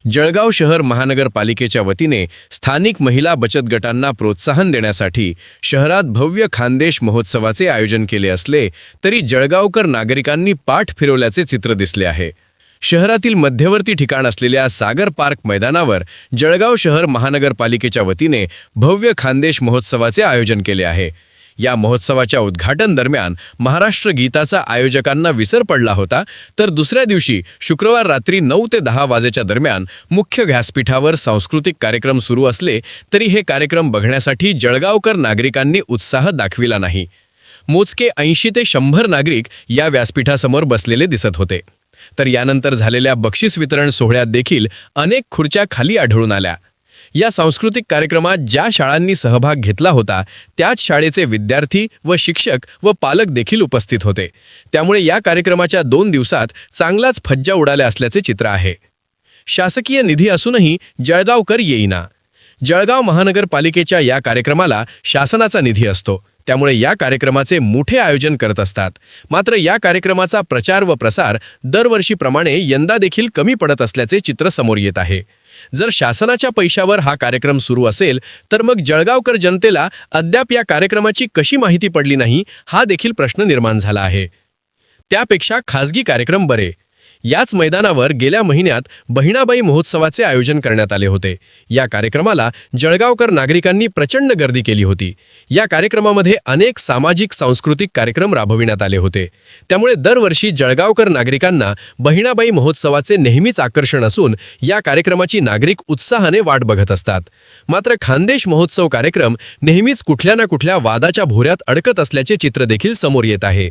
जळगाव शहर महानगरपालिकेच्या वतीने स्थानिक महिला बचत गटांना प्रोत्साहन देण्यासाठी शहरात भव्य खानदेश महोत्सवाचे आयोजन केले असले तरी जळगावकर नागरिकांनी पाठ फिरवल्याचे चित्र दिसले आहे। शहरातील मध्यवर्ती ठिकाण असलेल्या सागर पार्क मैदानावर जळगाव शहर महानगरपालिकेच्या वतीने भव्य खानदेश महोत्सवाचे आयोजन केले आहे। या महोत्सवाच्या उद्घाटन दरम्यान महाराष्ट्र गीताचा आयोजकांना विसर पडला होता, तर दुसऱ्या दिवशी शुक्रवार रात्री 9 ते 10 वाजेच्या दरम्यान मुख्य व्यासपीठावर सांस्कृतिक कार्यक्रम सुरू असले तरी हे कार्यक्रम बघण्यासाठी जळगावकर नागरिकांनी उत्साह दाखविला नाही। मोजके 80 ते 100 नागरिक या व्यासपीठासमोर बसलेले दिसत होते, तर यानंतर झालेल्या बक्षीस वितरण सोहळ्यात देखील अनेक खुर्च्या खाली आढळून आल्या। या सांस्कृतिक कार्यक्रमात ज्या शाळांनी सहभाग घेतला होता त्याच शाळेचे विद्यार्थी व शिक्षक व पालक देखील उपस्थित होते, त्यामुळे या कार्यक्रमाच्या 2 दिवसात चांगलाच फज्जा उडाल्या असल्याचे चित्र आहे। शासकीय निधी असूनही जळगावकर येईना। जळगाव महानगरपालिकेच्या या कार्यक्रमाला शासनाचा निधी असतो, त्यामुळे या कार्यक्रमाचे मोठे आयोजन करत असतात। मात्र या कार्यक्रमाचा प्रचार व प्रसार दरवर्षीप्रमाणे यंदा देखील कमी पडत असल्याचे चित्र समोर येत आहे। जर शासनाच्या पैशावर हा कार्यक्रम सुरू असेल तर मग जळगावकर जनतेला अद्याप या कार्यक्रमाची कशी माहिती पडली नाही हा देखील प्रश्न निर्माण झाला आहे। त्यापेक्षा खासगी कार्यक्रम बरे। याच मैदानावर गेल्या महिन्यात बहिणाबाई महोत्सवाचे आयोजन करण्यात आले होते। या कार्यक्रमाला जळगावकर नागरिकांनी प्रचंड गर्दी केली होती। या कार्यक्रमामध्ये अनेक सामाजिक सांस्कृतिक कार्यक्रम राबविण्यात आले होते, त्यामुळे दरवर्षी जळगावकर नागरिकांना बहिणाबाई महोत्सवाचे नेहमीच आकर्षण असून या कार्यक्रमाची नागरिक उत्साहाने वाट बघत असतात। मात्र खानदेश महोत्सव कार्यक्रम नेहमीच कुठल्या ना कुठल्या वादाच्या भोऱ्यात अडकत असल्याचे चित्र देखील समोर येत आहे।